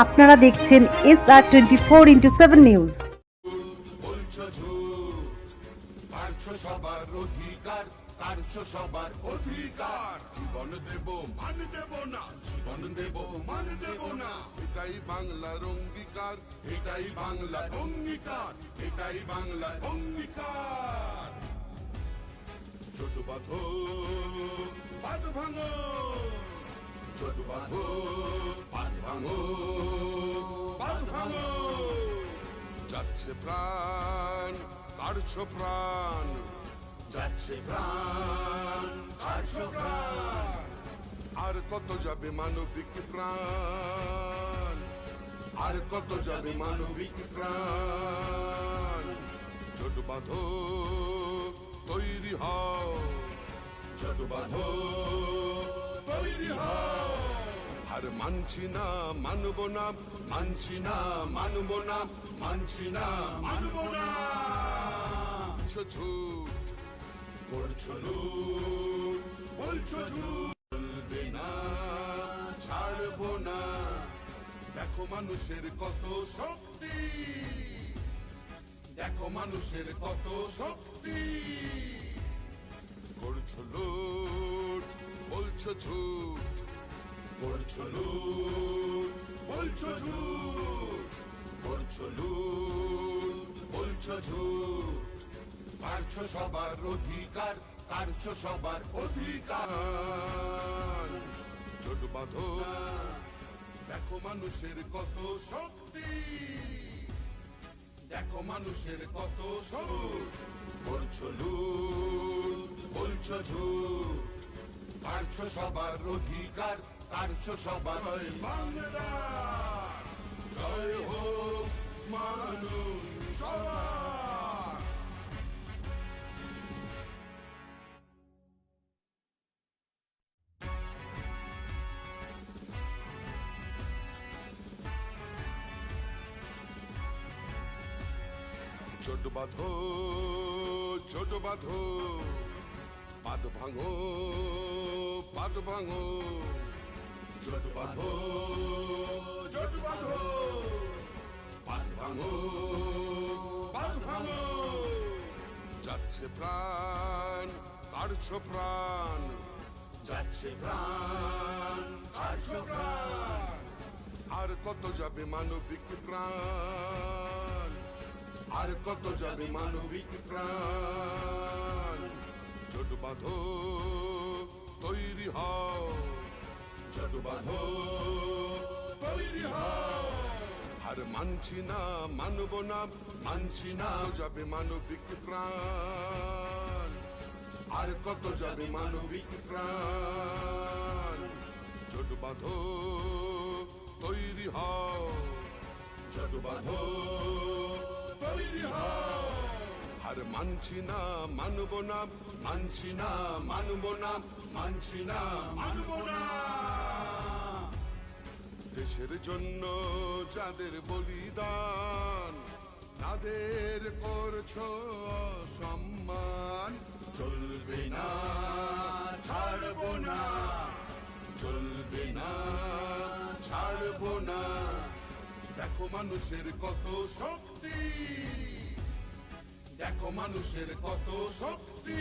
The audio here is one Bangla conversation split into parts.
আপনারা দেখছেন SR24x7 নিউজ। সবার অধিকার, কারছো সবার অধিকার। জীবন দেব মান দেব না, জীবন দেব মান দেব না। এটাই বাংলার অঙ্গীকার, এটাই বাংলার অঙ্গীকার, এটাই বাংলার অঙ্গীকার। ছোট বাঁধো বাঁধ ভাঙো, ছোট বাঁধো বাঁধ ভাঙো, বাঁধ ভাঙো। যাচ্ছে প্রাণ, কারছো প্রাণ, যাচ্ছে প্রাণ, কারছো প্রাণ। আর কত যাবে মানবিক প্রাণ, আর কত যাবে মানবিক প্রাণ। ছোট বাঁধো তৈরি হও, ছোট বাঁধো তৈরি হও। আর মানছি না মানব না, মানছি না মানব না, মানছি না মানব না। ঝুট করছো লুট, বলছো ঝুট, চলবে না ছাড়বো না। দেখো মানুষের কত শক্তি, দেখো মানুষের কত শক্তি। করছো লুট, বলছো ঝুট, করছো লুট, বলছো ঝুট, করছো লুট, বলছো ঝুট। কারছো সবার অধিকার, কারছো সবার অধিকার। ছোট বাঁধো, দেখো মানুষের কত শক্তি, দেখো মানুষের কত শক্তি। করছো লুট, বলছো ঝুট, কারছো সবার অধিকার, কারছো সবার। বাংলা জয় হোক মানুষ সবার। ছোট বাঁধো, ছোট বাঁধো, পাদ ভাঙো, পাদ ভাঙো। ছোট বাঁধো, ছোট বাঁধো, পাদ ভাঙো, পাদ ভাঙো। যাচ্ছে প্রাণ, কারছো প্রাণ, যাচ্ছে প্রাণ, কারছো প্রাণ। আর কত যাবে মানবিক প্রাণ, আর কত যাবে মানবিক প্রাণ। ছোট বাঁধো তৈরি হও, ছোট বাঁধো তৈরি হও। আর মানছি না মানব না, মানছি না যাবে মানবিক প্রাণ, আর কত যাবে মানবিক প্রাণ। ছোট বাঁধো তৈরি হও, ছোট বাঁধো তৈরি হও। আর মানছি না মানব না, মানছি না মানব না, মানছি না মানব না। দেশের জন্য যাদের বলিদান, তাদের করছো সম্মান। চলবে না ছাড়বো না, চলবে না ছাড়বো না। দেখো মানুষের কত শক্তি, দেখো মানুষের কত শক্তি।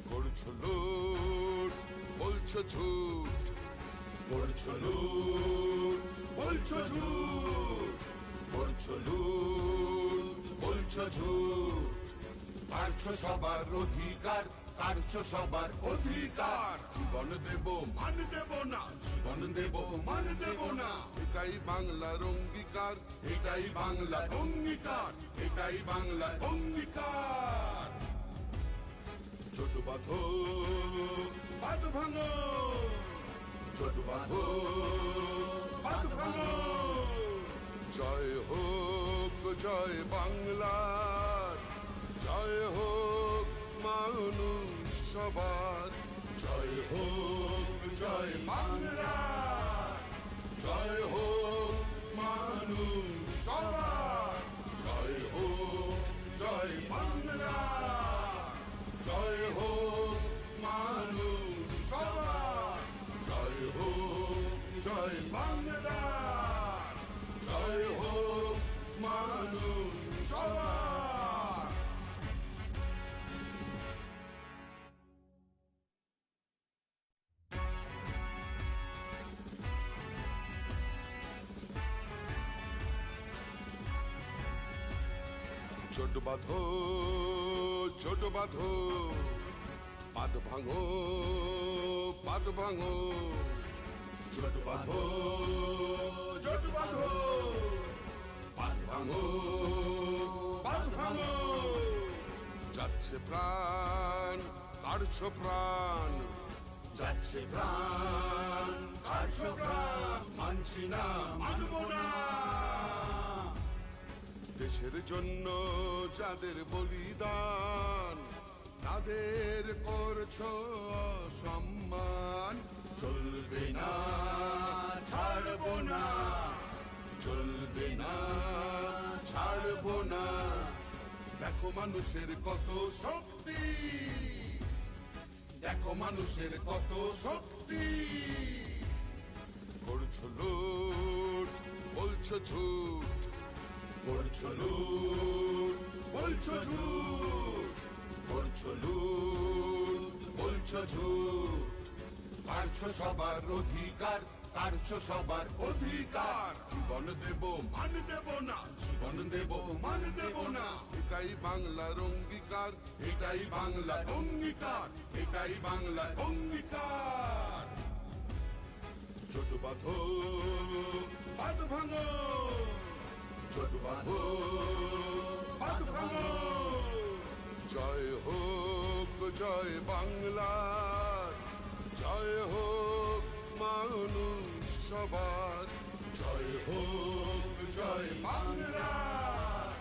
করছো লুট, বলছো ঝুট, করছো লুট, বলছো ঝুট, করছো লুট, বলছো ঝুট। কারছো সবার অধিকার, কারছো সবার অধিকার। জীবন দেব মান দেব না, জীবন দেব মান দেব না। এটাই বাংলার অঙ্গীকার, এটাই বাংলার অঙ্গীকার, এটাই বাংলার অঙ্গীকার। ছোট বাঁধো বাঁধ ভাঙো, ছোট বাঁধো বাঁধ ভাঙো। জয় হোক জয় বাংলার, জয় হোক মানুষ সবার। জয় হোক জয় বাংলা, জয় হোক মানুষ সবার। জয় হোক জয় বাংলা, জয় হোক মানুষ সবার। জয় হোক জয় বাংলার জয় হোক মানুষ সবার। ছোট বাঁধো ছোট বাঁধো, পাদ ভাঙো পাদ ভাঙো, ছোট বাঁধো ছোট বাঁধো, পাদ ভাঙো পাদ ভাঙো। যাচ্ছে প্রাণ কাড়ছো প্রাণ, যাচ্ছে প্রাণ কাড়ছো প্রাণ, মানছি না মানব না। দেশের জন্য যাদের বলিদান, তাদের করছো সম্মান। চলবে না ছাড়বো না, চলবে না ছাড়বো না। দেখো মানুষের কত শক্তি, দেখো মানুষের কত শক্তি। করছো লুট বলছো ঝুট, করছো লুট বলছো ঝুট, করছো লুট বলছো ঝুট। কাড়ছো সবার অধিকার, কাড়ছো সবার অধিকার। জীবন দেব মান দেব না, জীবন দেব মান দেব না। এটাই বাংলার অঙ্গীকার, এটাই বাংলার অঙ্গীকার, এটাই বাংলার অঙ্গীকার। ছোট বাঁধো বাঁধ ভাঙো, ছোট বাঁধো বাঁধ ভাঙো। জয় হোক জয় বাংলার, জয় হোক মানুষ সবার। জয় হোক জয় বাংলার,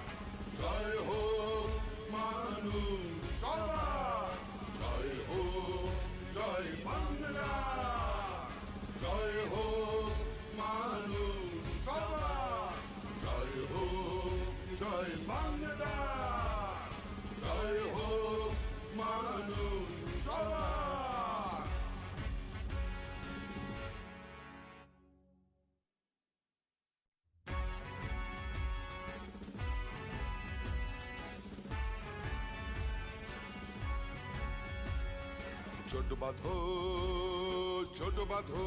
জয় হোক মানুষ সবার। জয় হোক জয় বাংলার, জয় হোক মানুষ সবার। জয় হোক জয় বাংলার, জয় হোক মানুষ সবার। ছোট বাঁধো ছোট বাঁধো,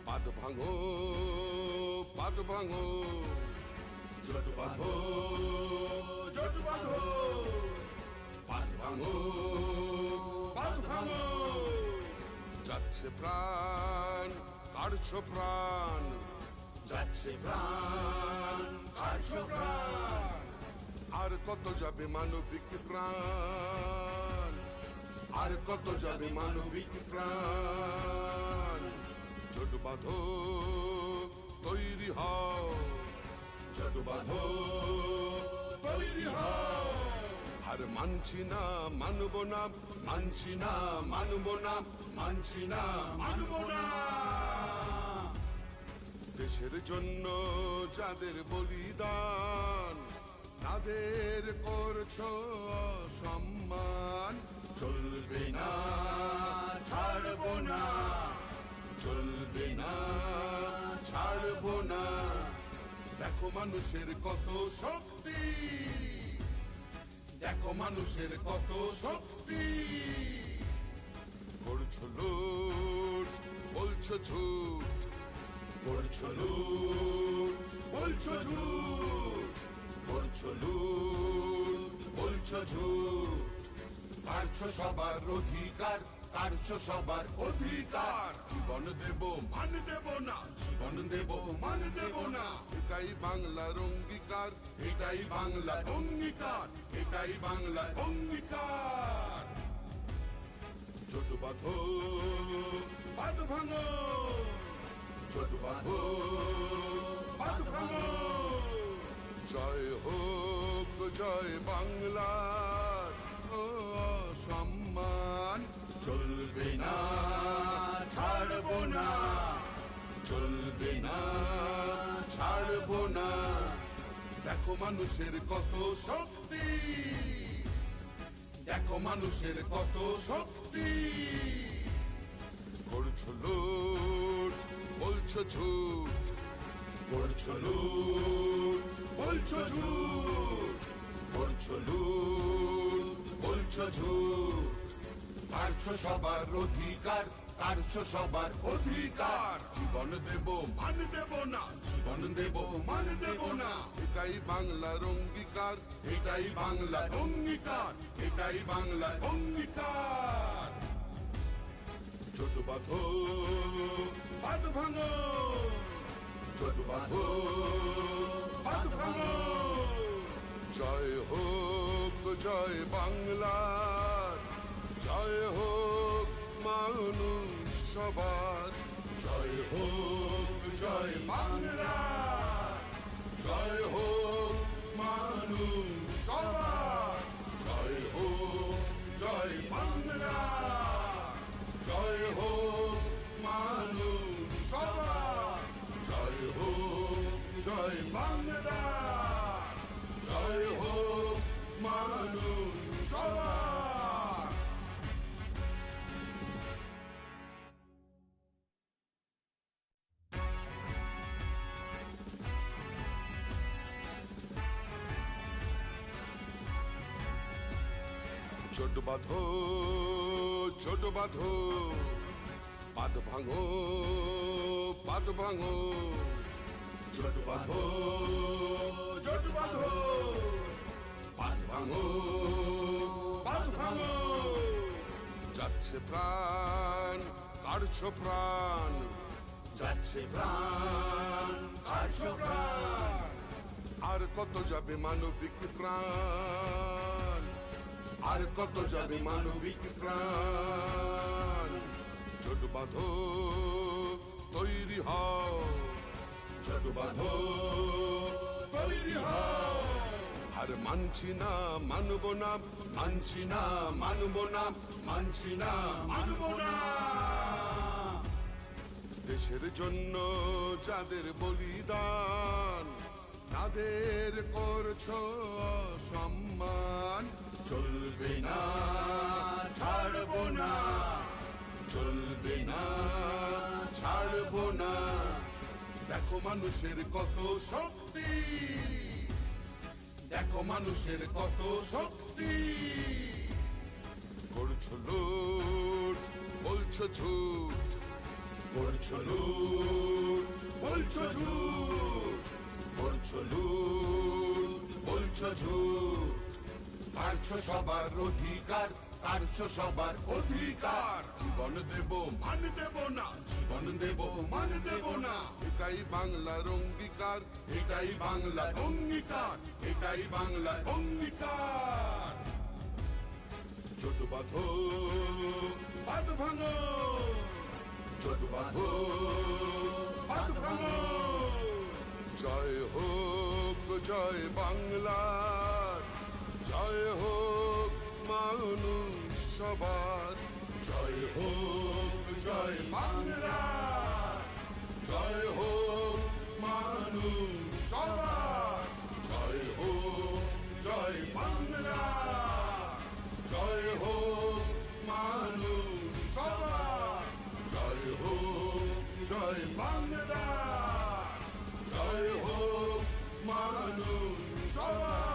পাদ ভাঙো পাদ ভাঙো, ছোট বাঁধো ছোট বাঁধো, পাদ ভাঙো পাদ ভাঙো। যাচ্ছে প্রাণ কাড়ছো প্রাণ, যাচ্ছে প্রাণ কাড়ছো প্রাণ। আর কত যাবে মানবিক প্রাণ, আর কত যাবে মানবিক প্রাণ। ছোট বাঁধো তৈরি হও, ছোট বাঁধো তৈরি হও। আর মানছি না মানব না, মানছি না মানব না, মানছি না মানব না। দেশের জন্য যাদের বলিদান, তাদের করছো সম্মান। চলবে না ছাড়বো না, চলবে না ছাড়বো না। দেখো মানুষের কত শক্তি, দেখো মানুষের কত শক্তি। করছো লুট বলছো ঝুট, করছো লুট বলছো ঝুট, করছো লুট বলছো ঝুট। কাড়ছো সবার অধিকার, কাড়ছো সবার অধিকার। জীবন দেব মান দেব না, জীবন দেব মান দেব না। এটাই বাংলার অঙ্গীকার, এটাই বাংলার অঙ্গীকার, এটাই বাংলার অঙ্গীকার। ছোট বাঁধো বাঁধ ভাঙো, ছোট বাঁধো বাঁধ ভাঙো। জয় হোক জয় বাংলার, ও সম্মান। চলবে না ছাড়বো না, চলবে না ছাড়বো না। দেখো মানুষের কত শক্তি, দেখো মানুষের কত শক্তি। করছো লুট বলছো ঝুট করছো লুট বলছো ঝুট করছো লুট বলছো ঝুট কারছো সবার অধিকার কারছো সবার অধিকার জীবন দেব মান দেব না জীবন দেব মান দেব না এটাই বাংলার অঙ্গীকার এটাই বাংলার অঙ্গীকার এটাই বাংলার অঙ্গীকার ছোট বাঁধো বাঁধ ভাঙো ছোট বাঁধো বাঁধ ভাঙো জয় হোক জয় বাংলার জয় হোক মানুষ সবার জয় হোক জয় বাংলা জয় হোক মানুষ সবার জয় হোক জয় বাংলা জয় হোক মানুষ সবার জয় হোক জয় বাংলা জয় হোক মানুষ সবার ছোট বাঁধো ছোট বাঁধো পাদ ভাঙো পাদ ভাঙো ছোট বাঁধো ছোট বাঁধো পাদ ভাঙো পাদ ভাঙো যাচ্ছে প্রাণ কাড়ছো প্রাণ যাচ্ছে প্রাণ কাড়ছো প্রাণ আর কত যাবে মানবিক প্রাণ আর কত যাবে মানবিক প্রাণ ছোট বাঁধো তৈরি হও ছোট বাঁধো তৈরি হও আর মানছি না মানব না মানছি না মানব না মানছি না মানব না দেশের জন্য যাদের বলিদান তাদের করছো সম্মান চলবে না ছাড়বো না চলবে না ছাড়বো না দেখো মানুষের কত শক্তি দেখো মানুষের কত শক্তি করছো লুট বলছো ঝুট করছো লুট বলছো ঝুট করছো লুট বলছো ঝুট কারছো সবার অধিকার কারছো সবার অধিকার জীবন দেব মান দেব না জীবন দেব মান দেব না এটাই বাংলার অঙ্গীকার এটাই বাংলার অঙ্গীকার এটাই বাংলার অঙ্গীকার ছোট বাঁধো বাঁধ ভাঙো ছোট বাঁধো বাঁধ ভাঙো জয় হোক জয় বাংলার জয় হোক মানুষ সবার জয় হোক জয় বাংলা জয় হোক মানুষ সবার জয় হোক জয় বাংলা জয় হোক মানুষ সবার জয় হোক জয় বাংলা জয় হোক মানুষ সবার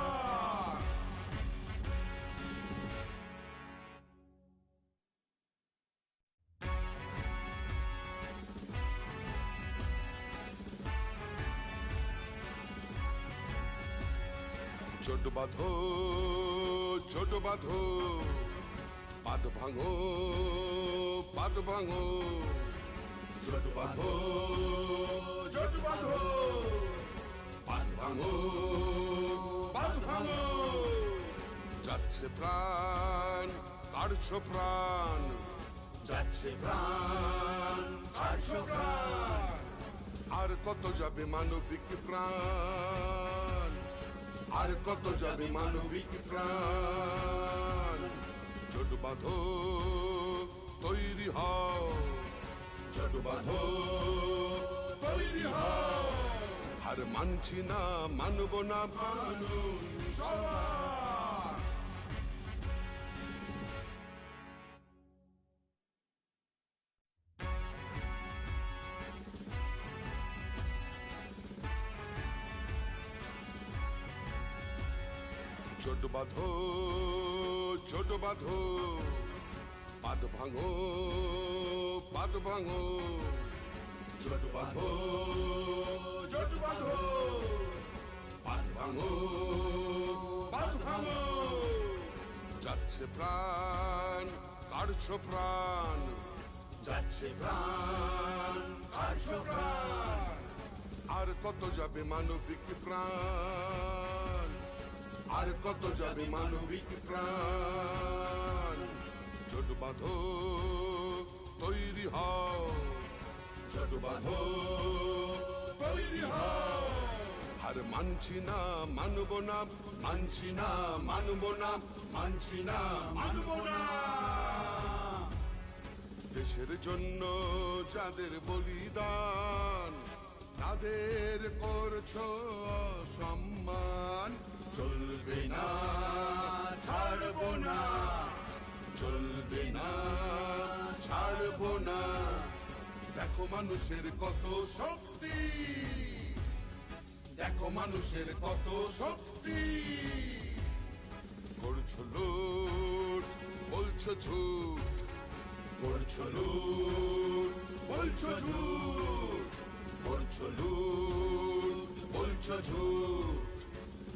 ছোট বাঁধো ছোট বাঁধো পাদ ভাঙো পাদ ভাঙো ছোট বাঁধো ছোট বাঁধো পাদ ভাঙো পাদ ভাঙো যাচ্ছে প্রাণ কাড়ছো প্রাণ যাচ্ছে প্রাণ কাড়ছো প্রাণ আর কত যাবে মানবিক প্রাণ আর কত যাবে মানবিক প্রাণ ছোট বাঁধো তৈরি হও ছোট বাঁধো তৈরি হও আর মানছি না মানব না মানুষ সবার ছোট বাঁধো ছোট বাঁধো, পাদ ভাঙো পাদ ভাঙো, ছোট বাঁধো ছোট বাঁধো, পাদ ভাঙো পাদ ভাঙো। যাচ্ছে প্রাণ কাড়ছো প্রাণ, যাচ্ছে প্রাণ কাড়ছো প্রাণ, আর কত যাবে মানবিক প্রাণ, আর কত যাবে মানবিক প্রাণ। ছোট বাঁধো তৈরি হও, ছোট বাঁধো তৈরি হও, আর মানছি না মানব না, মানছি না মানব না, মানছি না মানব না। দেশের জন্য যাদের বলিদান, তাদের করছো সম্মান, চলবে না ছাড়বো না, চলবে না ছাড়বো না। দেখো মানুষের কত শক্তি, দেখো মানুষের কত শক্তি, করছো লুট বলছো ঝুট, করছো লুট বলছো ঝুট, করছো লুট বলছো ঝুট,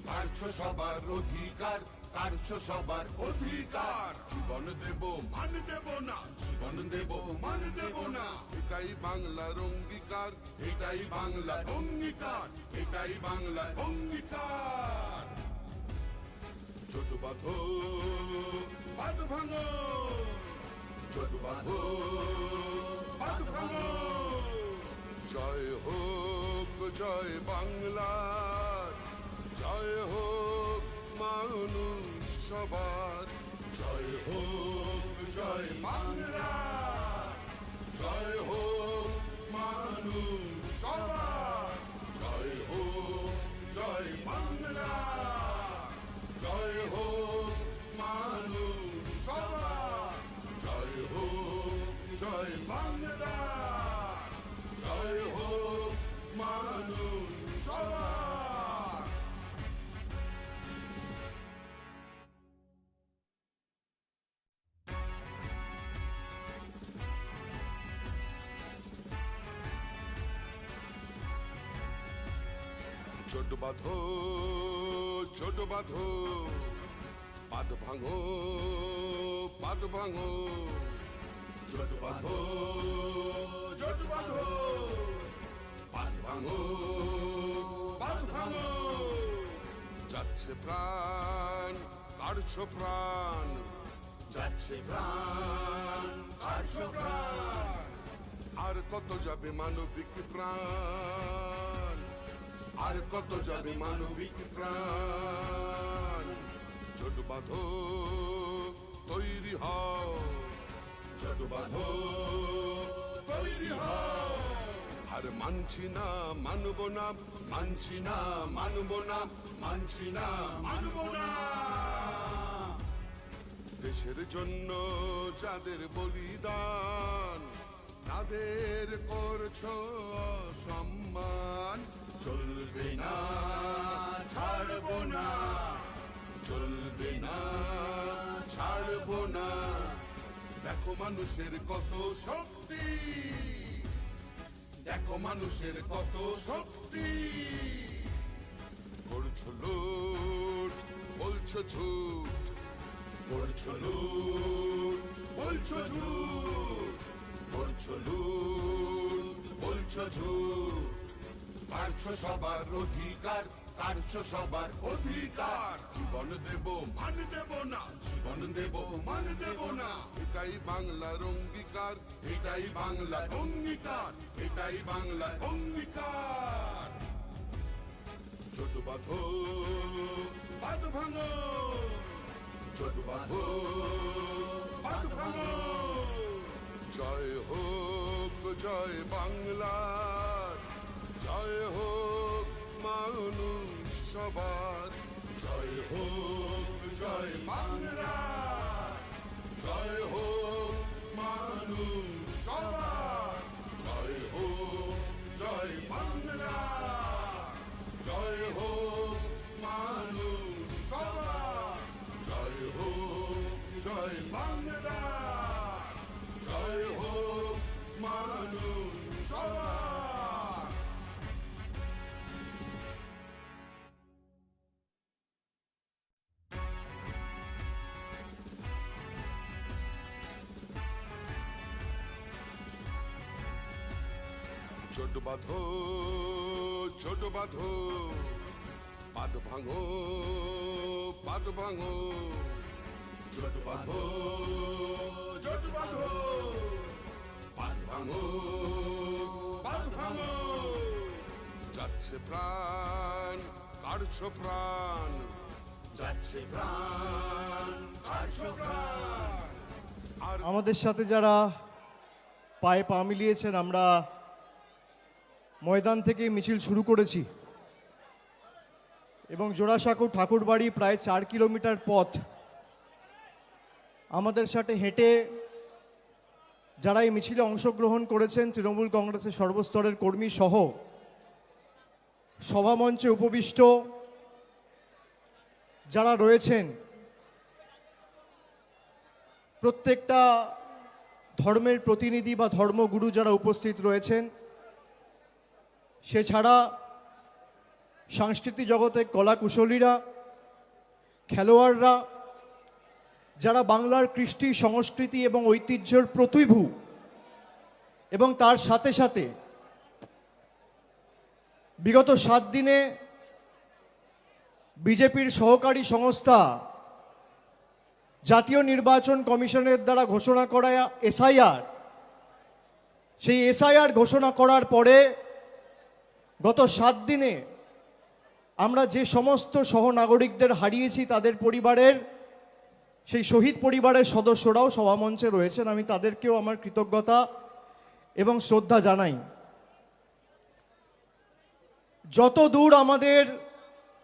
কাড়ছো সবার অধিকার, কাড়ছো সবার অধিকার। জীবন দেব মান দেব না, জীবন দেব মান দেব না, এটাই বাংলার অঙ্গীকার, এটাই বাংলার অঙ্গীকার, এটাই বাংলার অঙ্গীকার। ছোট বাঁধো বাঁধ ভাঙো, ছোট বাঁধো বাঁধ ভাঙো। জয় হোক জয় বাংলার, জয় হোক মানুষ সবার, জয় হোক জয় বাংলা, জয় হোক মানুষ সবার, জয় হোক জয় বাংলা, জয় হোক মানুষ সবার, জয় হোক জয় বাংলা, জয় হোক মানুষ সবার। ছোট বাঁধো ছোট বাঁধো, পাদ ভাঙো পাদ ভাঙো, ছোট বাঁধো ছোট বাঁধো, পাদ ভাঙো পাদ ভাঙো। যাচ্ছে প্রাণ কাড়ছো প্রাণ, যাচ্ছে প্রাণ কাড়ছো প্রাণ, আর কত যাবে মানবিক প্রাণ, আর কত যাবে মানবিক প্রাণ। ছোট বাঁধো তৈরি হও, ছোট বাঁধো তৈরি হও, আর মানছি না মানব না, মানছি না মানব না, মানছি না মানব না। দেশের জন্য যাদের বলিদান, তাদের করছো সম্মান, চলবে না ছাড়বো না, চলবে না ছাড়বো না। দেখো মানুষের কত শক্তি, দেখো মানুষের কত শক্তি, করছো লুট বলছো ঝুট, করছো লুট বলছো ঝুট, করছো লুট বলছো ঝুট, কাড়ছো সবার অধিকার, কাড়ছো সবার অধিকার। জীবন দেব মান দেব না, জীবন দেব মান দেব না, এটাই বাংলার অঙ্গীকার, এটাই বাংলার অঙ্গীকার, এটাই বাংলার অঙ্গীকার। ছোট বাঁধো বাঁধ ভাঙো, ছোট বাঁধো বাঁধ ভাঙো। জয় হোক জয় বাংলার, জয় হোক মানুষ সবার, জয় হোক জয় বাংলা, জয় হোক মানুষ সবার, জয় হোক জয় বাংলা, জয় হোক মানুষ সবার। জয় বাংলা, জয় হোক মানুষ সবার। ছোট বাঁধো, ছোট বাঁধো, পাদ ভাঙো, পাদ ভাঙো, ছোট বাঁধো, ছোট বাঁধো, পাদ ভাঙো, পাদ ভাঙো। যাচ্ছে প্রাণ, কাড়ছো প্রাণ, যাচ্ছে প্রাণ, কাড়ছো প্রাণ। আর আমাদের সাথে যারা পায়ে পা মিলিয়েছেন, আমরা ময়দান থেকে মিছিল শুরু করেছি এবং জোড়াসাঁকো ঠাকুরবাড়ি প্রায় 4 কিলোমিটার পথ আমাদের সাথে হেঁটে যারা এই মিছিলে অংশগ্রহণ করেছেন, তৃণমূল কংগ্রেসের সর্বস্তরের কর্মী সহ সভামঞ্চে উপবিষ্ট যারা রয়েছেন, প্রত্যেকটা ধর্মের প্রতিনিধি বা ধর্মগুরু যারা উপস্থিত রয়েছেন, সে ছাড়া সাংস্কৃতিক জগতে কলাকুশলীরা, খেলোয়াড়রা, যারা বাংলার কৃষ্টি সংস্কৃতি এবং ঐতিহ্যের প্রতিভূ, এবং তার সাথে সাথে বিগত 7 দিনে বিজেপির সহকারী সংস্থা জাতীয় নির্বাচন কমিশনের দ্বারা ঘোষণা করা এসআইআর, সেই এসআইআর ঘোষণা করার পরে গত 7 দিনে আমরা যে সমস্ত সহনাগরিকদের হারিয়েছি, তাদের পরিবারের, সেই শহীদ পরিবারের সদস্যরাও সভামঞ্চে রয়েছেন। আমি তাদেরকেও আমার কৃতজ্ঞতা এবং শ্রদ্ধা জানাই। যত দূর আমাদের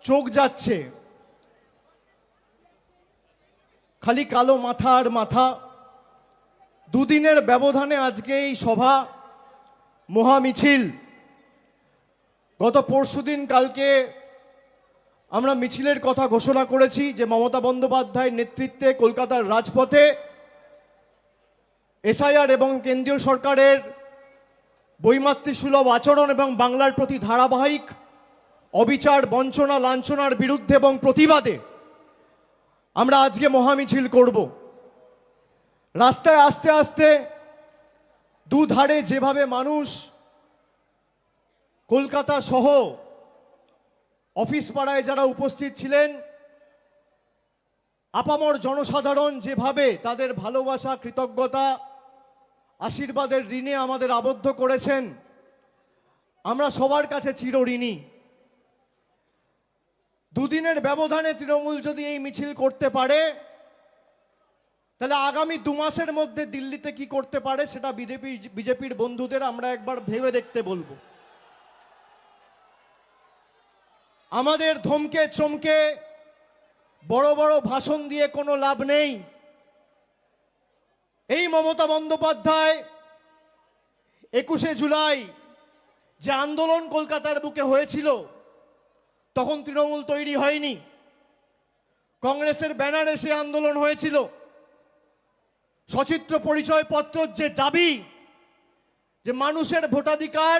চোখ যাচ্ছে, খালি কালো মাথা আর মাথা। 2 দিনের ব্যবধানে আজকে এই সভা, মহামিছিল। গত পরশুদিন কালকে আমরা মিছিলের কথা ঘোষণা করেছি যে মমতা বন্দ্যোপাধ্যায়ের নেতৃত্বে কলকাতার রাজপথে এসআইআর এবং কেন্দ্রীয় সরকারের বৈমাতৃসুলভ আচরণ এবং বাংলার প্রতি ধারাবাহিক অবিচার, বঞ্চনা, লাঞ্ছনার বিরুদ্ধে এবং প্রতিবাদে আমরা আজকে মহামিছিল করব। রাস্তায় আস্তে আস্তে দুধারে যেভাবে মানুষ কলকাতা সহ অফিস পাড়ায় যারা উপস্থিত ছিলেন, আপামর জনসাধারণ যেভাবে তাদের ভালোবাসা, কৃতজ্ঞতা, আশীর্বাদের ঋণে আমাদের আবদ্ধ করেছেন, আমরা সবার কাছে চিরঋণী। 2 দিনের ব্যবধানে তৃণমূল যদি এই মিছিল করতে পারে, তাহলে আগামী 2 মাসের মধ্যে দিল্লিতে কি করতে পারে সেটা বিজেপির বন্ধুদের আমরা একবার ভেবে দেখতে বলবো। আমাদের ধমকে চমকে বড় বড় ভাষণ দিয়ে কোনো লাভ নেই। এই মমতা বন্দ্যোপাধ্যায় 21শে জুলাই যে আন্দোলন কলকাতার বুকে হয়েছিল, তখন তৃণমূল তৈরি হয়নি, কংগ্রেসের ব্যানারে সে আন্দোলন হয়েছিল। সচিত্র পরিচয়পত্রের যে দাবি, যে মানুষের ভোটাধিকার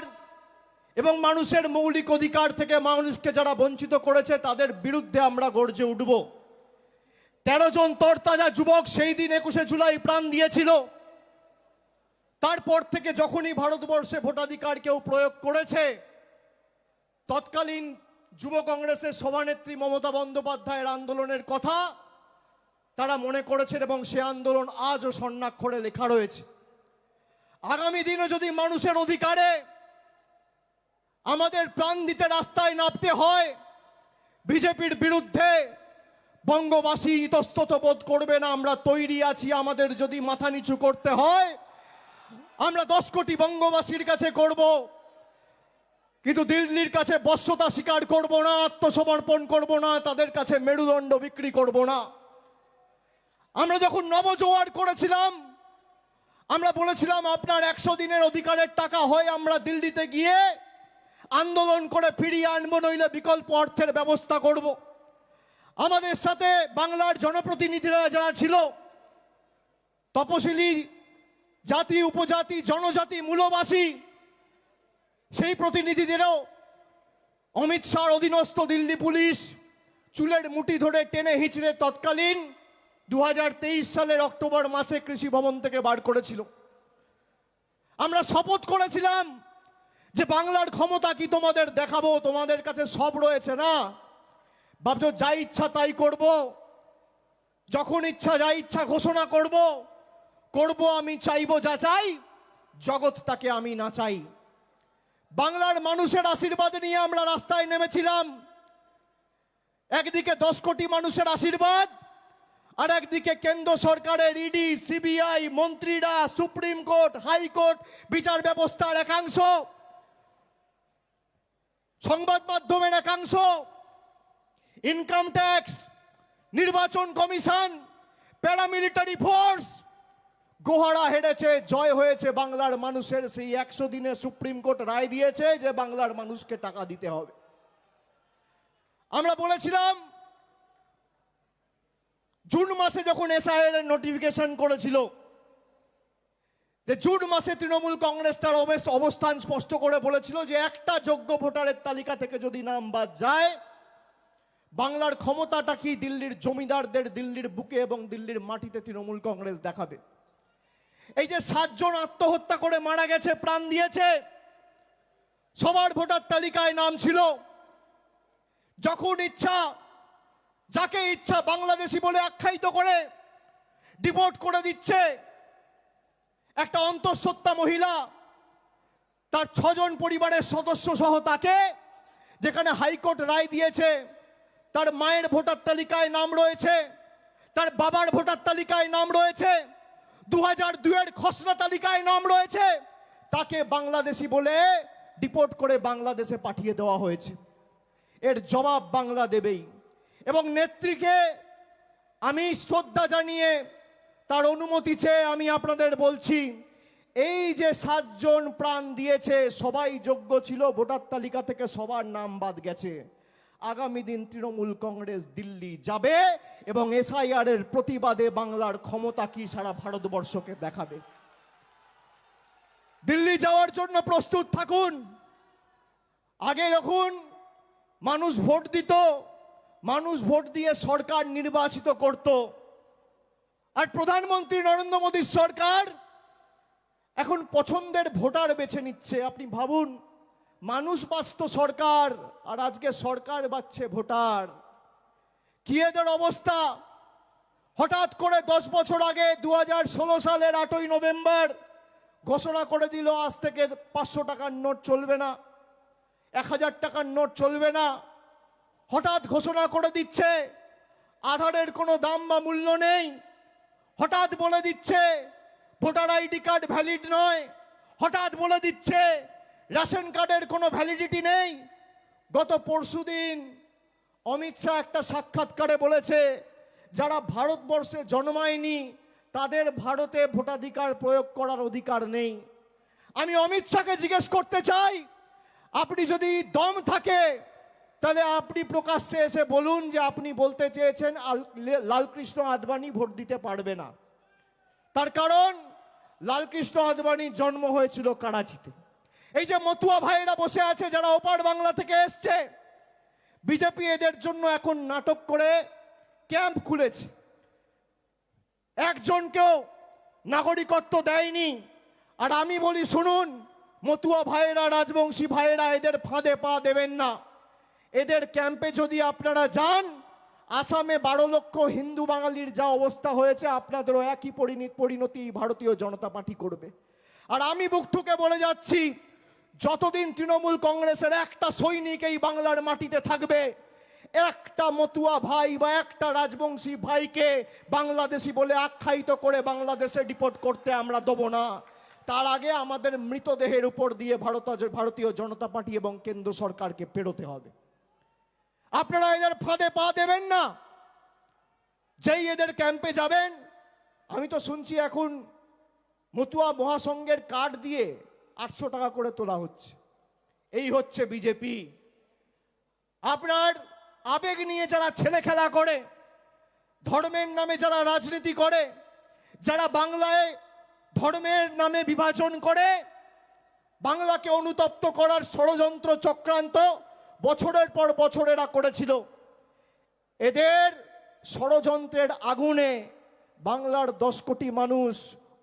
এবং মানুষের মৌলিক অধিকার থেকে মানুষকে যারা বঞ্চিত করেছে, তাদের বিরুদ্ধে আমরা গর্জে উঠব। 13 জন তরতাজা যুবক সেই দিন 21শে জুলাই প্রাণ দিয়েছিল। তারপর থেকে যখনই ভারতবর্ষে ভোটাধিকার কেউ প্রয়োগ করেছে, তৎকালীন যুব কংগ্রেসের সভানেত্রী মমতা বন্দ্যোপাধ্যায়ের আন্দোলনের কথা তারা মনে করেছেন এবং সে আন্দোলন আজও স্বর্ণাক্ষরে লেখা রয়েছে। আগামী দিনে যদি মানুষের অধিকারে আমাদের প্রাণ দিতে রাস্তায় নামতে হয়, বিজেপির বিরুদ্ধে বঙ্গবাসী ইতস্তত বোধ করবে না। আমরা তৈরি আছি। আমাদের যদি মাথা নিচু করতে হয়, আমরা 10 কোটি বঙ্গবাসীর কাছে করব, কিন্তু দিল্লির কাছে বশ্যতা স্বীকার করব না, আত্মসমর্পণ করব না, তাদের কাছে মেরুদণ্ড বিক্রি করব না। আমরা যখন নবজোয়ার করেছিলাম, আমরা বলেছিলাম আপনার 100 দিনের অধিকারের টাকা হয় আমরা দিল্লিতে গিয়ে আন্দোলন করে ফিরিয়ে আনবো, নইলে বিকল্প অর্থের ব্যবস্থা করব। আমাদের সাথে বাংলার জনপ্রতিনিধিরা যারা ছিল, তপশিলি জাতি, উপজাতি, জনজাতি, মূলবাসী সেই প্রতিনিধিদেরও অমিত শাহর অধীনস্থ দিল্লি পুলিশ চুলের মুঠি ধরে টেনে হিঁচড়ে তৎকালীন 2023 সালের অক্টোবর মাসে কৃষি ভবন থেকে বার করেছিল। আমরা শপথ করেছিলাম যে বাংলার ক্ষমতা কি তোমাদের দেখাবো, তোমাদের কাছে সব রয়েছে না, ভাবছো যা ইচ্ছা তাই করব, যখন ইচ্ছা যা ইচ্ছা ঘোষণা করব, আমি চাইবো যা চাই, জগৎ তাকে আমি না চাই। বাংলার মানুষের আশীর্বাদ নিয়ে আমরা রাস্তায় নেমেছিলাম। একদিকে 10 কোটি মানুষের আশীর্বাদ, আর একদিকে কেন্দ্র সরকারের ইডি, সিবিআই, মন্ত্রীরা, সুপ্রিম কোর্ট, হাইকোর্ট, বিচার ব্যবস্থার একাংশ, সংবাদ মাধ্যমের একাংশ, ইনকাম ট্যাক্স, নির্বাচন কমিশন, প্যারামিলিটারি ফোর্স। গোহারা হেরেছে, জয় হয়েছে বাংলার মানুষের। সেই 100 দিনে সুপ্রিম কোর্ট রায় দিয়েছে যে বাংলার মানুষকে টাকা দিতে হবে। আমরা বলেছিলাম জুন মাসে যখন এসআইআর এর নোটিফিকেশন করেছিল, যে জুন মাসে তৃণমূল কংগ্রেস তার অবস্থান স্পষ্ট করে বলেছিল যে একটা যোগ্য ভোটারের তালিকা থেকে যদি নাম বাদ যায়, বাংলার ক্ষমতাটা কি দিল্লির জমিদারদের দিল্লির বুকে এবং দিল্লির মাটিতে তৃণমূল কংগ্রেস দেখাবে। এই যে 7 জন আত্মহত্যা করে মারা গেছে, প্রাণ দিয়েছে, সবার ভোটার তালিকায় নাম ছিল। যখন ইচ্ছা যাকে ইচ্ছা বাংলাদেশি বলে আখ্যায়িত করে ডিপোর্ট করে দিচ্ছে। একটা অন্তঃসত্ত্বা মহিলা, তার 6 জন পরিবারের সদস্য সহ তাকে, যেখানে হাইকোর্ট রায় দিয়েছে তার মায়ের ভোটার তালিকায় নাম রয়েছে, তার বাবার ভোটার তালিকায় নাম রয়েছে, 2002 এর খসড়া তালিকায় নাম রয়েছে, তাকে বাংলাদেশি বলে ডিপোর্ট করে বাংলাদেশে পাঠিয়ে দেওয়া হয়েছে। এর জবাব বাংলা দেবেই। এবং নেত্রীকে আমি শ্রদ্ধা জানিয়ে তার অনুমতি চেয়ে আমি আপনাদের বলছি, এই যে 7 জন প্রাণ দিয়েছে সবাই যোগ্য ছিল, ভোটার তালিকা থেকে সবার নাম বাদ গেছে। আগামী দিন তৃণমূল কংগ্রেস দিল্লি যাবে এবং এসআইআর এর প্রতিবাদে বাংলার ক্ষমতা কি সারা ভারতবর্ষকে দেখাবে। দিল্লি যাওয়ার জন্য প্রস্তুত থাকুন। আগে যখন মানুষ ভোট দিত, মানুষ ভোট দিয়ে সরকার নির্বাচিত করত, আর প্রধানমন্ত্রী নরেন্দ্র মোদীর সরকার এখন পছন্দের ভোটার বেছে নিচ্ছে। আপনি ভাবুন, মানুষ বাঁচত সরকার, আর আজকে সরকার বাঁচছে ভোটার। কি এদের অবস্থা! হঠাৎ করে 10 বছর আগে 2016 সালের 8ই নভেম্বর ঘোষণা করে দিল আজ থেকে 500 টাকার নোট চলবে না, 1000 টাকার নোট চলবে না। হঠাৎ ঘোষণা করে দিচ্ছে আধারের কোনো দাম বা মূল্য নেই। হঠাৎ বলে দিচ্ছে ভোটার আইডি কার্ড ভ্যালিড নয়। হঠাৎ বলে দিচ্ছে রেশন কার্ডের কোনো ভ্যালিডিটি নেই। গত পরশুদিন অমিত শাহ একটা সাক্ষাৎকারে বলেছে, যারা ভারতবর্ষে জন্মায়নি তাদের ভারতে ভোটাধিকার প্রয়োগ করার অধিকার নেই। আমি অমিত শাহকে জিজ্ঞেস করতে চাই, আপনি যদি দম থাকে তাহলে আপনি প্রকাশ্যে এসে বলুন যে আপনি বলতে চেয়েছেন লালকৃষ্ণ আদবানি ভোট দিতে পারবে না। তার কারণ লালকৃষ্ণ আদবানির জন্ম হয়েছিল করাচিতে। এই যে মতুয়া ভাইয়েরা বসে আছে যারা ওপার বাংলা থেকে এসছে, বিজেপি এদের জন্য এখন নাটক করে ক্যাম্প খুলেছে। একজনকেও নাগরিকত্ব দেয়নি। আর আমি বলি শুনুন, মতুয়া ভাইয়েরা, রাজবংশী ভাইয়েরা, এদের ফাঁদে পা দেবেন না। এদের ক্যাম্পে যদি আপনারা যান, আসামে 12 লক্ষ হিন্দু বাঙালির যা অবস্থা হয়েছে, আপনাদেরও একই পরিণতি ভারতীয় জনতা পার্টি করবে। আর আমি বুক ঠুকে বলে যাচ্ছি, যতদিন তৃণমূল কংগ্রেসের একটা সৈনিক এই বাংলার মাটিতে থাকবে, একটা মতুয়া ভাই বা একটা রাজবংশী ভাইকে বাংলাদেশি বলে আখ্যায়িত করে বাংলাদেশে ডিপোর্ট করতে আমরা দেবো না। তার আগে আমাদের মৃতদেহের উপর দিয়ে ভারতীয় জনতা পার্টি এবং কেন্দ্র সরকারকে পেরোতে হবে। আপনারা এদের ফাঁদে পা দেবেন না। যেই এদের ক্যাম্পে যাবেন, আমি তো শুনছি এখন মতুয়া মহাসংঘের কার্ড দিয়ে 800 টাকা করে তোলা হচ্ছে। এই হচ্ছে বিজেপি। আপনার আবেগ নিয়ে যারা ছেলে খেলা করে, ধর্মের নামে যারা রাজনীতি করে, যারা বাংলায় ধর্মের নামে বিভাজন করে বাংলাকে অনুতপ্ত করার ষড়যন্ত্র চক্রান্ত বছরের পর বছর এরা করেছিল, এদের ষড়যন্ত্রের আগুনে বাংলার 10 কোটি মানুষ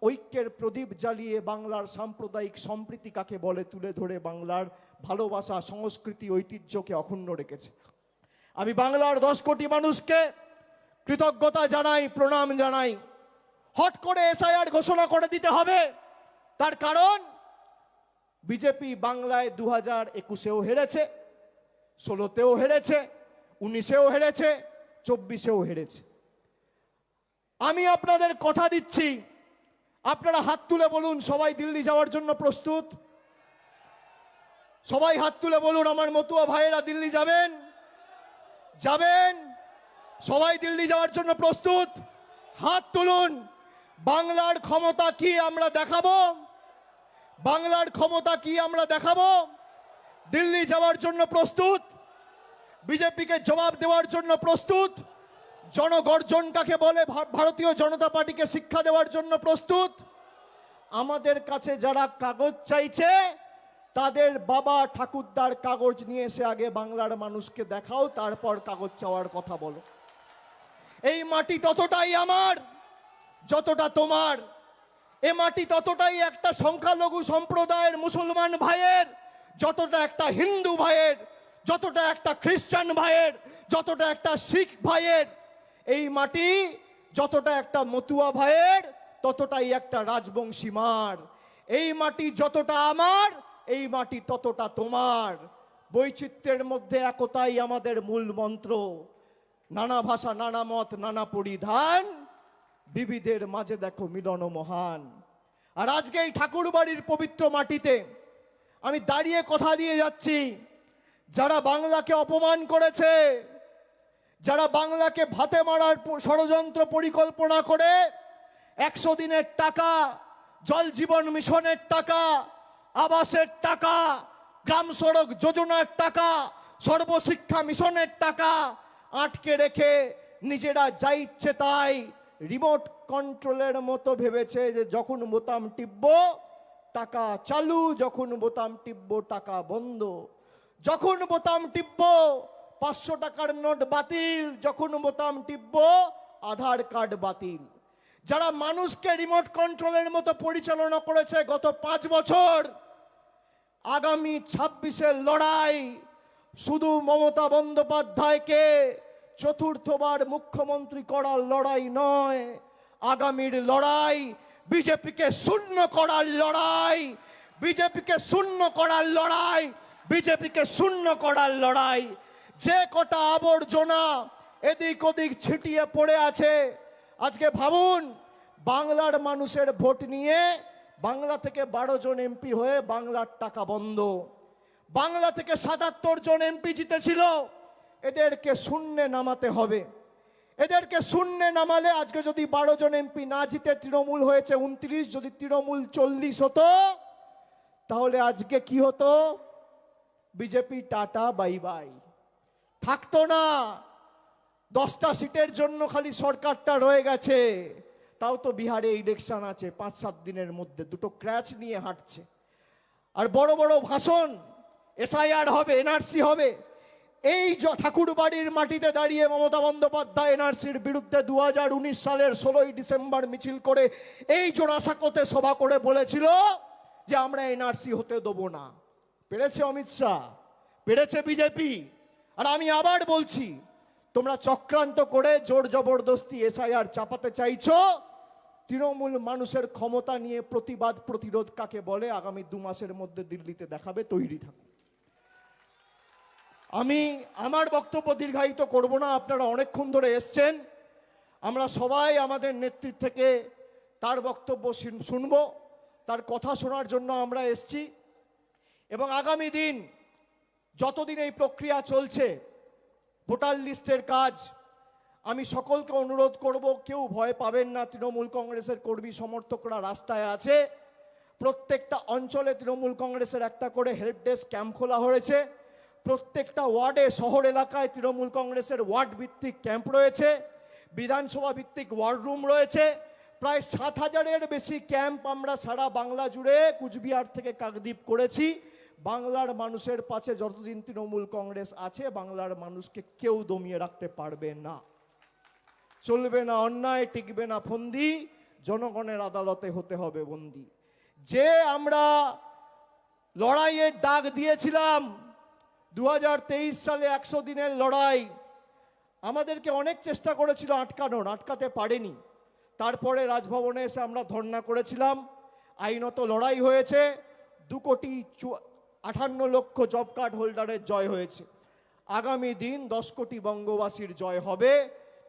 ঐক্যের প্রদীপ জ্বালিয়ে বাংলার সাম্প্রদায়িক সম্প্রীতি কাকে বলে তুলে ধরে বাংলার ভালোবাসা, সংস্কৃতি, ঐতিহ্যকে অক্ষুণ্ণ রেখেছে। আমি বাংলার 10 কোটি মানুষকে কৃতজ্ঞতা জানাই, প্রণাম জানাই। হট করে এসআইআর ঘোষণা করে দিতে হবে, তার কারণ বিজেপি বাংলায় 2021-এও হেরেছে, 16-তেও হেরেছে, 19-এও হেরেছে, 24-এও হেরেছে। আমি আপনাদের কথা দিচ্ছি, আপনারা হাত তুলে বলুন সবাই দিল্লি যাওয়ার জন্য প্রস্তুত? সবাই হাত তুলে বলুন আমার মতুয়া ভাইয়েরা দিল্লি যাবেন? যাবেন? সবাই দিল্লি যাওয়ার জন্য প্রস্তুত? হাত তুলুন। বাংলার ক্ষমতা কি আমরা দেখাবো? বাংলার ক্ষমতা কি আমরা দেখাবো? দিল্লি যাওয়ার জন্য প্রস্তুত? বিজেপিকে জবাব দেওয়ার জন্য প্রস্তুত? জনগর্জন কাকে বলে ভারতীয় জনতা পার্টিকে শিক্ষা দেওয়ার জন্য প্রস্তুত? আমাদের কাছে যারা কাগজ চাইছে তাদের বাবা ঠাকুরদার কাগজ নিয়ে এসে আগে বাংলার মানুষকে দেখাও, তারপর কাগজ চাওয়ার কথা বলো। এই মাটি ততটাই আমার যতটা তোমার। এ মাটি ততটাই একটা সংখ্যালঘু সম্প্রদায়ের মুসলমান ভাইয়ের যতটা একটা হিন্দু ভাইয়ের, যতটা একটা খ্রিস্টান ভাইয়ের, যতটা একটা শিখ ভাইয়ের। এই মাটি যতটা একটা মতুয়া ভাইয়ের ততটাই একটা রাজবংশী মার। এই মাটি যতটা আমার, এই মাটি ততটা তোমার। বৈচিত্র্যের মধ্যে একতাই আমাদের মূল মন্ত্র। নানা ভাষা, নানা মত, নানা পরিধান, বিবিধের মাঝে দেখো মিলন মহান। আর আজকে এই ঠাকুরবাড়ির পবিত্র মাটিতে আমি দাঁড়িয়ে কথা দিয়ে যাচ্ছি, যারা বাংলাকে অপমান করেছে, যারা বাংলাকে ভাতে মারার ষড়যন্ত্র পরিকল্পনা করে 100 দিনের টাকা, জল জীবন মিশনের টাকা, আবাসের টাকা, গ্রাম সড়ক যোজনার টাকা, সর্বশিক্ষা মিশনের টাকা আটকে রেখে নিজেরা যা ইচ্ছে তাই রিমোট কন্ট্রোলের মতো ভেবেছে যে যখন বোতাম টিপবো টাকা চালু, যখন বোতাম টিপবো টাকা বন্ধ, যখন বোতাম টিপবো 500 টাকার নোট বাতিল, যখন বোতাম টিপবো আধার কার্ড বাতিল। যারা মানুষকে রিমোট কন্ট্রোলের মতো পরিচালনা করেছে গত 5 বছর, আগামী 26-এর লড়াই শুধু মমতা বন্দ্যোপাধ্যায়কে চতুর্থবার মুখ্যমন্ত্রী করার লড়াই নয়, আগামীর লড়াই বিজেপিকে শূন্য করার লড়াই, বিজেপিকে শূন্য করার লড়াই, বিজেপিকে শূন্য করার লড়াই। যে কটা আবর্জনা এদিক ওদিক ছিটিয়ে পড়ে আছে, আজকে ভাবুন বাংলার মানুষের ভোট নিয়ে বাংলা থেকে 12 জন এমপি হয়ে বাংলার টাকা বন্ধ। বাংলা থেকে 77 জন এমপি জিতেছিল, এদেরকে শূন্যে নামাতে হবে। এদেরকে শূন্যে নামালে আজকে যদি 12 জন এমপি না জিতে তৃণমূল হয়েছে 29, যদি তৃণমূল 40 হতো তাহলে আজকে কি হতো? বিজেপি টাটা বাই বাই, থাকতো না। 10টা সিটের জন্য খালি সরকারটা রয়ে গেছে, তাও তো বিহারে ইলেকশন আছে 5-7 দিনের মধ্যে, দুটো ক্র্যাচ নিয়ে হাঁটছে। আর বড় বড় ভাষণ, এসআইআর হবে, এনআরসি হবে। এই ঠাকুরবাড়ির মাটিতে দাঁড়িয়ে মমতা বন্দ্যোপাধ্যায় এনআরসির বিরুদ্ধে 2019 সালের 16ই ডিসেম্বর মিছিল করে এই জোড়াসাঁকোতে সভা করে বলেছিল যে আমরা এনআরসি হতে দেবো না। পেরেছে অমিত শাহ, পেরেছে বিজেপি। আর আমি আবার বলছি, তোমরা চক্রান্ত করে জোর জবরদস্তি এসআইআর চাপাতে চাইছো। তৃণমূল মানুষের ক্ষমতা নিয়ে প্রতিবাদ প্রতিরোধ কাকে বলে আগামী 2 মাসের মধ্যে দিল্লিতে দেখাবে, তৈরি থাকুন। আমি আমার বক্তব্য দীর্ঘায়িত করব না, আপনারা অনেকক্ষণ ধরে এসছেন। আমরা সবাই আমাদের নেতৃত্ব থেকে তার বক্তব্য শুনব, তার কথা শোনার জন্য আমরা এসছি। এবং আগামী দিন যতদিন এই প্রক্রিয়া চলছে, ভোটার লিস্টের কাজ, আমি সকলকে অনুরোধ করব কেউ ভয় পাবেন না। তৃণমূল কংগ্রেসের কর্মী সমর্থকরা রাস্তায় আছে। প্রত্যেকটা অঞ্চলে তৃণমূল কংগ্রেসের একটা করে হেল্প ডেস্ক ক্যাম্প খোলা হয়েছে। প্রত্যেকটা ওয়ার্ডে, শহর এলাকায় তৃণমূল কংগ্রেসের ওয়ার্ড ভিত্তিক ক্যাম্প রয়েছে, বিধানসভা ভিত্তিক ওয়ার্ড রুম রয়েছে। প্রায় 7,000-এর বেশি ক্যাম্প আমরা সারা বাংলা জুড়ে কুচবিহার থেকে কাকদ্বীপ করেছি। বাংলার মানুষের পাশে যতদিন তৃণমূল কংগ্রেস আছে, বাংলার মানুষকে কেউ দমিয়ে রাখতে পারবে না। চলবে না অন্যায়, টিকবে না ফন্দি, জনগণের আদালতে হতে হবে বন্দী। যে আমরা লড়াইয়ের ডাক দিয়েছিলাম 2023 সালে 100 দিনের লড়াই, আমাদেরকে অনেক চেষ্টা করেছিল আটকানোর, আটকাতে পারেনি। তারপরে রাজভবনে এসে আমরা ধর্ণা করেছিলাম, আইনত লড়াই হয়েছে, 2,58,00,000 জব কার্ড হোল্ডারের জয় হয়েছে। আগামী দিন 10 কোটি বঙ্গবাসীর জয় হবে।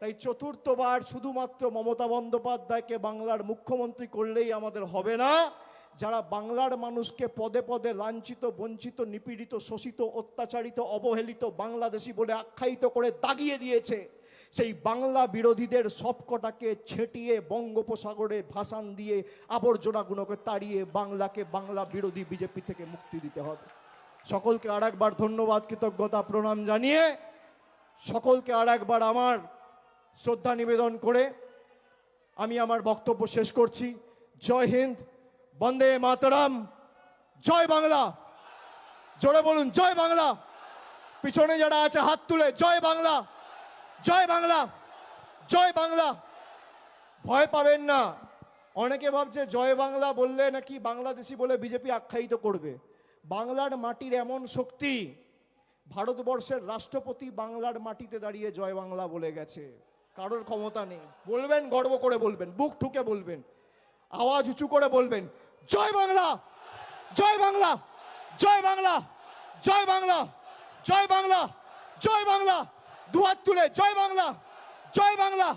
তাই চতুর্থবার শুধুমাত্র মমতা বন্দ্যোপাধ্যায়কে বাংলার মুখ্যমন্ত্রী করলেই আমাদের হবে না। যারা বাংলার মানুষকে পদে পদে লাঞ্ছিত, বঞ্চিত, নিপীড়িত, শোষিত, অত্যাচারিত, অবহেলিত বাংলাদেশি বলে আখ্যায়িত করে দাগিয়ে দিয়েছে, সেই বাংলা বিরোধীদের সবকটাকে ছেটিয়ে বঙ্গোপসাগরে ভাসান দিয়ে আবর্জনাগুলোকে তাড়িয়ে বাংলাকে বাংলা বিরোধী বিজেপি থেকে মুক্তি দিতে হবে। সকলকে আর একবার ধন্যবাদ, কৃতজ্ঞতা, প্রণাম জানিয়ে সকলকে আর একবার আমার শ্রদ্ধা নিবেদন করে আমি আমার বক্তব্য শেষ করছি। জয় হিন্দ, বন্দে মাতরম, জয় বাংলা। জোরে বলুন জয় বাংলা। পিছনে যারা আছে হাত তুলে জয় বাংলা, জয় বাংলা, জয় বাংলা। ভয় পাবেন না। অনেকে ভাবছে জয় বাংলা বললে নাকি বাংলাদেশি বলে বিজেপি আখ্যায়িত করবে। বাংলার মাটির এমন শক্তি, ভারতবর্ষের রাষ্ট্রপতি বাংলার মাটিতে দাঁড়িয়ে জয় বাংলা বলে গেছে। কারোর ক্ষমতা নেই। বলবেন, গর্ব করে বলবেন, বুক ঠুকে বলবেন, আওয়াজ উঁচু করে বলবেন, জয় বাংলা, জয় বাংলা, জয় বাংলা, জয় বাংলা, জয় বাংলা, জয় বাংলা। দুহাত তুলে জয় বাংলা, জয় বাংলা,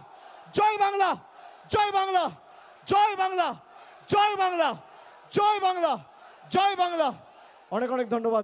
জয় বাংলা, জয় বাংলা, জয় বাংলা, জয় বাংলা, জয় বাংলা, জয় বাংলা। অনেক অনেক ধন্যবাদ।